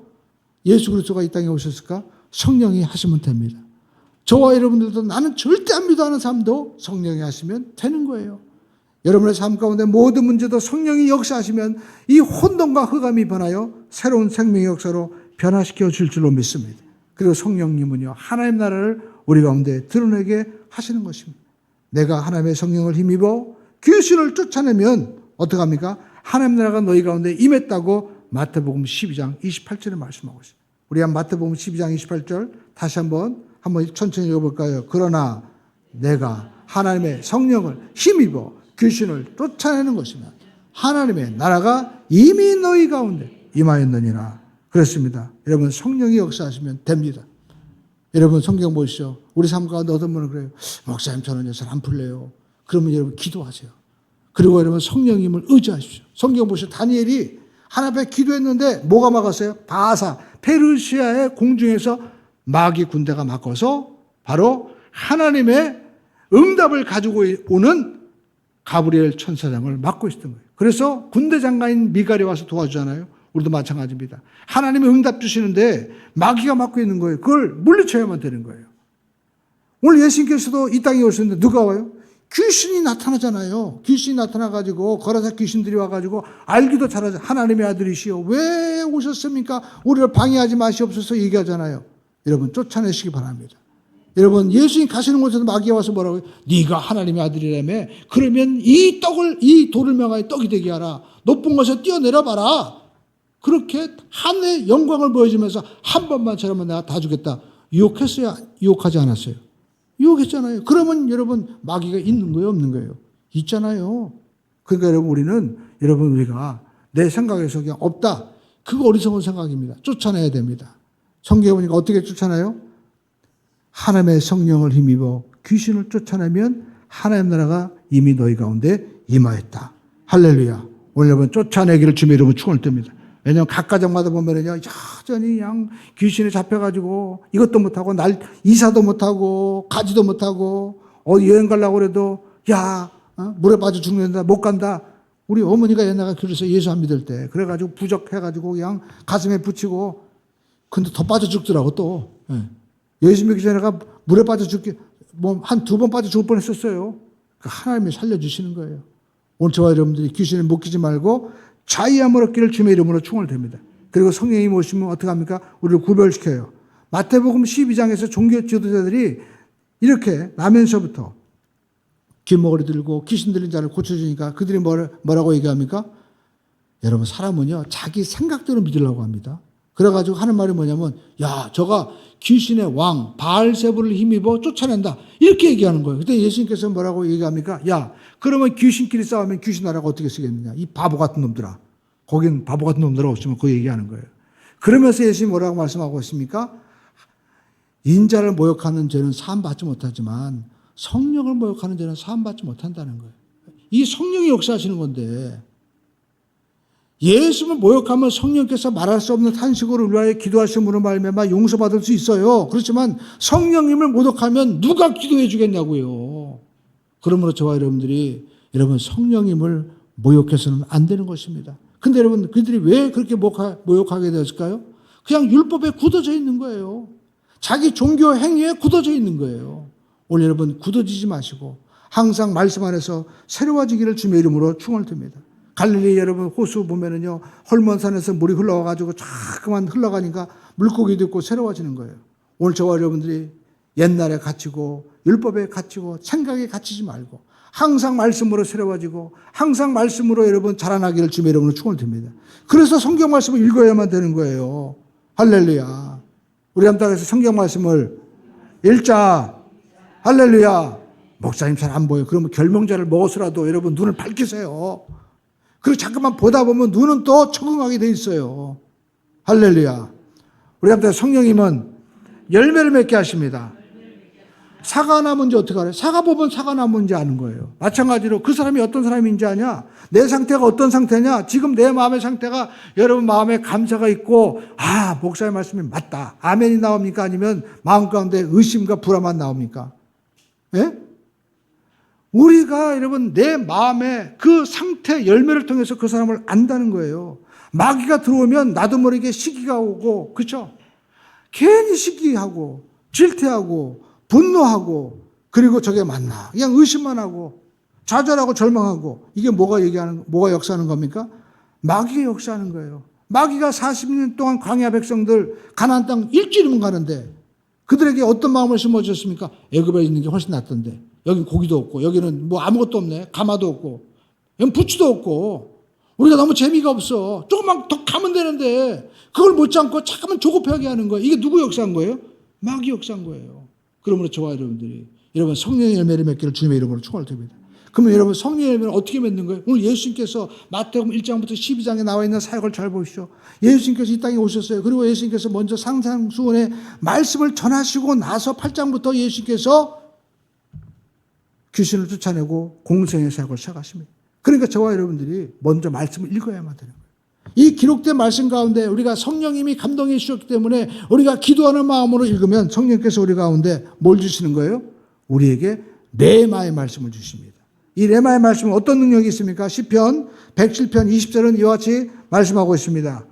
예수 그리스도가 이 땅에 오셨을까? 성령이 하시면 됩니다. 저와 여러분들도 나는 절대 안 믿어 하는 사람도 성령이 하시면 되는 거예요. 여러분의 삶 가운데 모든 문제도 성령이 역사하시면 이 혼돈과 흑암이 변하여 새로운 생명의 역사로 변화시켜 줄 줄로 믿습니다. 그리고 성령님은요 하나님 나라를 우리 가운데 드러내게 하시는 것입니다. 내가 하나님의 성령을 힘입어 귀신을 쫓아내면 어떻게 합니까? 하나님 나라가 너희 가운데 임했다고 마태복음 12장 28절에 말씀하고 있습니다. 우리 한 마태복음 12장 28절 다시 한번 천천히 읽어볼까요? 그러나 내가 하나님의 성령을 힘입어 귀신을 쫓아내는 것이면 하나님의 나라가 이미 너희 가운데 임하였느니라. 그렇습니다. 여러분 성령이 역사하시면 됩니다. 여러분 성경 보시죠. 우리 삶 가운데 어떤 분은 그래요. 목사님 저는 잘 안 풀려요. 그러면 여러분 기도하세요. 그리고 여러분 성령님을 의지하십시오. 성경 보시죠. 다니엘이 하나님 앞에 기도했는데 뭐가 막았어요? 바사 페르시아의 공중에서 마귀 군대가 막아서 바로 하나님의 응답을 가지고 오는 가브리엘 천사장을 막고 있었던 거예요. 그래서 군대 장관인 미갈이 와서 도와주잖아요. 우리도 마찬가지입니다. 하나님이 응답 주시는데 마귀가 막고 있는 거예요. 그걸 물리쳐야만 되는 거예요. 오늘 예수님께서도 이 땅에 오셨는데 누가 와요? 귀신이 나타나잖아요. 귀신이 나타나가지고 거라사 귀신들이 와가지고 알기도 잘하죠. 하나님의 아들이시여 왜 오셨습니까? 우리를 방해하지 마시옵소서 얘기하잖아요. 여러분 쫓아내시기 바랍니다. 여러분 예수님 가시는 곳에서 마귀가 와서 뭐라고 해요? 네가 하나님의 아들이라며 그러면 이 돌을 명하여 떡이 되게 하라. 높은 곳에 뛰어내려 봐라. 그렇게 하늘의 영광을 보여주면서 한 번만 저러면 내가 다 주겠다. 유혹했어요? 유혹하지 않았어요? 유혹했잖아요. 그러면 여러분 마귀가 있는 거예요? 없는 거예요? 있잖아요. 그러니까 여러분 우리가 내 생각에서 그냥 없다. 그거 어리석은 생각입니다. 쫓아내야 됩니다. 성경에 보니까 어떻게 쫓아내요? 하나님의 성령을 힘입어 귀신을 쫓아내면 하나님 나라가 이미 너희 가운데 임하였다. 할렐루야. 오늘 여러분 쫓아내기를 주님의 이름으로 축원드립니다. 왜냐하면 각 가정마다 보면은요, 여전히 그냥 귀신에 잡혀가지고 이것도 못하고 이사도 못하고 가지도 못하고 어디 여행 가려고 그래도 물에 빠져 죽는다 못 간다. 우리 어머니가 옛날에 그래서 예수 안 믿을 때 그래가지고 부적해가지고 그냥 가슴에 붙이고 근데 더 빠져 죽더라고 또. 예수 믿기 전에가 물에 빠져 죽기 한 2번 빠져 죽을 뻔했었어요. 하나님이 살려주시는 거예요. 오늘 저와 여러분들이 귀신에 묶이지 말고 자의함을 얻기를 주님의 이름으로 축원드립니다. 그리고 성령이 오시면 어떻게 합니까? 우리를 구별시켜요. 마태복음 12장에서 종교 지도자들이 이렇게 나면서부터 귀머거리 들고 귀신 들린 자를 고쳐주니까 그들이 뭐라고 얘기합니까? 여러분, 사람은요 자기 생각대로 믿으려고 합니다. 그래가지고 하는 말이 뭐냐면, 야, 저가 귀신의 왕 바알세불을 힘입어 쫓아낸다, 이렇게 얘기하는 거예요. 그때 예수님께서 뭐라고 얘기합니까? 야, 그러면 귀신끼리 싸우면 귀신 나라가 어떻게 쓰겠느냐, 이 바보 같은 놈들아. 거긴 바보 같은 놈들 없으면 그 얘기하는 거예요. 그러면서 예수님이 뭐라고 말씀하고 있습니까? 인자를 모욕하는 죄는 사함받지 못하지만 성령을 모욕하는 죄는 사함받지 못한다는 거예요. 이 성령이 역사하시는 건데, 예수를 모욕하면 성령께서 말할 수 없는 탄식으로 위하여 기도하심으로 말미암아 용서받을 수 있어요. 그렇지만 성령님을 모독하면 누가 기도해 주겠냐고요. 그러므로 저와 여러분들이 여러분 성령님을 모욕해서는 안 되는 것입니다. 근데 여러분, 그들이 왜 그렇게 모욕하게 되었을까요? 그냥 율법에 굳어져 있는 거예요. 자기 종교 행위에 굳어져 있는 거예요. 오늘 여러분, 굳어지지 마시고 항상 말씀 안에서 새로워지기를 주님의 이름으로 축원드립니다. 갈릴리 여러분 호수 보면은요, 헐몬산에서 물이 흘러가가지고 자꾸만 흘러가니까 물고기도 있고 새로워지는 거예요. 오늘 저와 여러분들이 옛날에 갇히고 율법에 갇히고 생각에 갇히지 말고 항상 말씀으로 새로워지고 항상 말씀으로 여러분 자라나기를 주님의 이름으로 축원드립니다. 그래서 성경 말씀을 읽어야만 되는 거예요. 할렐루야. 우리 함당에서 성경 말씀을 읽자. 할렐루야. 목사님 잘 안 보여. 그러면 결명자를 먹어서라도 여러분 눈을 밝히세요. 그리고 잠깐만 보다 보면 눈은 또 적응하게 돼 있어요. 할렐루야. 우리 함께 성령님은 열매를 맺게 하십니다. 사과나무인지 어떻게 알아요? 사과 보면 사과나무인지 아는 거예요. 마찬가지로 그 사람이 어떤 사람인지 아냐? 내 상태가 어떤 상태냐? 지금 내 마음의 상태가 여러분 마음에 감사가 있고, 아, 목사의 말씀이 맞다, 아멘이 나옵니까? 아니면 마음 가운데 의심과 불안만 나옵니까? 예? 우리가 여러분 내 마음의 그 상태 열매를 통해서 그 사람을 안다는 거예요. 마귀가 들어오면 나도 모르게 시기가 오고, 그렇죠? 괜히 시기하고 질투하고 분노하고, 그리고 저게 맞나 그냥 의심만 하고 좌절하고 절망하고, 이게 뭐가 역사하는 겁니까? 마귀가 역사하는 거예요. 마귀가 40년 동안 광야 백성들 가나안 땅 일주일이면 가는데 그들에게 어떤 마음을 심어줬습니까? 애굽에 있는 게 훨씬 낫던데, 여기 고기도 없고 여기는 뭐 아무것도 없네, 가마도 없고 여기 부추도 없고, 우리가 너무 재미가 없어, 조금만 더 가면 되는데 그걸 못 참고 잠깐만 조급하게 하는 거예요. 이게 누구 역사한 거예요? 마귀 역사한 거예요. 그러므로 저와 여러분들이 여러분 성령의 열매를 맺기를 주님의 이름으로 축원드립니다. 그러면 여러분 성령의 열매를 어떻게 맺는 거예요? 오늘 예수님께서 마태복음 1장부터 12장에 나와 있는 사역을 잘 보십시오. 예수님께서 이 땅에 오셨어요. 그리고 예수님께서 먼저 상상수훈의 말씀을 전하시고 나서 8장부터 예수님께서 귀신을 쫓아내고 공생의 사역을 시작하십니다. 그러니까 저와 여러분들이 먼저 말씀을 읽어야만 되는 거예요. 이 기록된 말씀 가운데 우리가 성령님이 감동해 주셨기 때문에 우리가 기도하는 마음으로 읽으면 성령께서 우리 가운데 뭘 주시는 거예요? 우리에게 레마의 말씀을 주십니다. 이 레마의 말씀은 어떤 능력이 있습니까? 시편 107편 20절은 이와 같이 말씀하고 있습니다.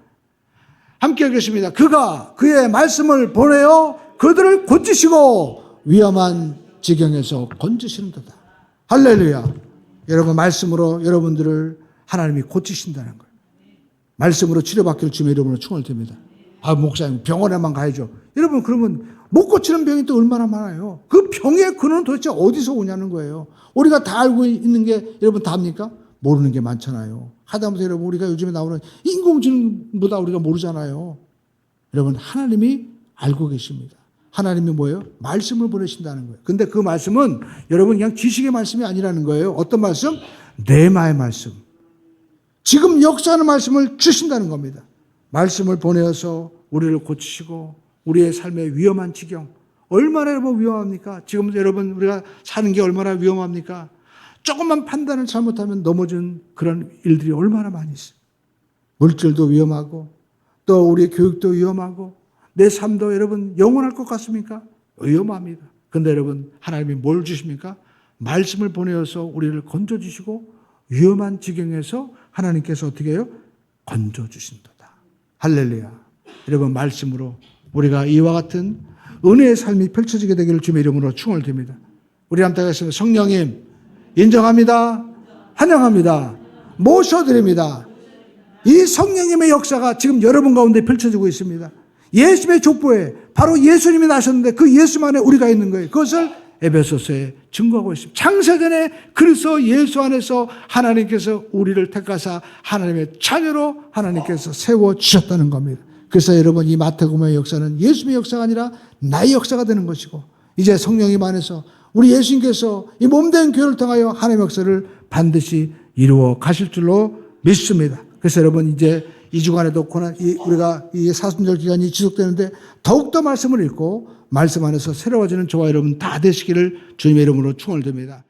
함께 읽겠습니다. 그가 그의 말씀을 보내어 그들을 고치시고 위험한 지경에서 건지시는도다. 할렐루야. 여러분, 말씀으로 여러분들을 하나님이 고치신다는 거예요. 말씀으로 치료받기를 주님의 이름으로 축원드립니다. 아, 목사님 병원에만 가야죠. 여러분, 그러면 못 고치는 병이 또 얼마나 많아요. 그 병의 근원은 도대체 어디서 오냐는 거예요. 우리가 다 알고 있는 게 여러분 다 압니까? 모르는 게 많잖아요. 하다못해 여러분 우리가 요즘에 나오는 인공지능보다 우리가 모르잖아요. 여러분, 하나님이 알고 계십니다. 하나님이 뭐예요? 말씀을 보내신다는 거예요. 근데 그 말씀은 여러분 그냥 지식의 말씀이 아니라는 거예요. 어떤 말씀? 레마의 말씀. 지금 역사하는 말씀을 주신다는 겁니다. 말씀을 보내어서 우리를 고치시고 우리의 삶의 위험한 지경, 얼마나 여러분 위험합니까? 지금 여러분 우리가 사는 게 얼마나 위험합니까? 조금만 판단을 잘못하면 넘어진 그런 일들이 얼마나 많이 있어요. 물질도 위험하고 또 우리의 교육도 위험하고 내 삶도 여러분 영원할 것 같습니까? 위험합니다. 그런데 여러분 하나님이 뭘 주십니까? 말씀을 보내어서 우리를 건져주시고 위험한 지경에서 하나님께서 어떻게 해요? 건져주신도다. 할렐루야. 여러분, 말씀으로 우리가 이와 같은 은혜의 삶이 펼쳐지게 되기를 주님의 이름으로 축원드립니다. 우리 함께 하겠습니다. 성령님 인정합니다. 환영합니다. 모셔드립니다. 이 성령님의 역사가 지금 여러분 가운데 펼쳐지고 있습니다. 예수님의 족보에 바로 예수님이 나셨는데 그 예수 안에 우리가 있는 거예요. 그것을 에베소서에 증거하고 있습니다. 창세전에 그리스도 예수 안에서 하나님께서 우리를 택하사 하나님의 자녀로 하나님께서 세워주셨다는 겁니다. 그래서 여러분 이 마태복음의 역사는 예수님의 역사가 아니라 나의 역사가 되는 것이고 이제 성령님 안에서 우리 예수님께서 이 몸된 교회를 통하여 하나님의 역사를 반드시 이루어 가실 줄로 믿습니다. 그래서 여러분 이제 2주간에도 우리가 이 사순절 기간이 지속되는데 더욱더 말씀을 읽고 말씀 안에서 새로워지는 저와 여러분 다 되시기를 주님의 이름으로 축원드립니다.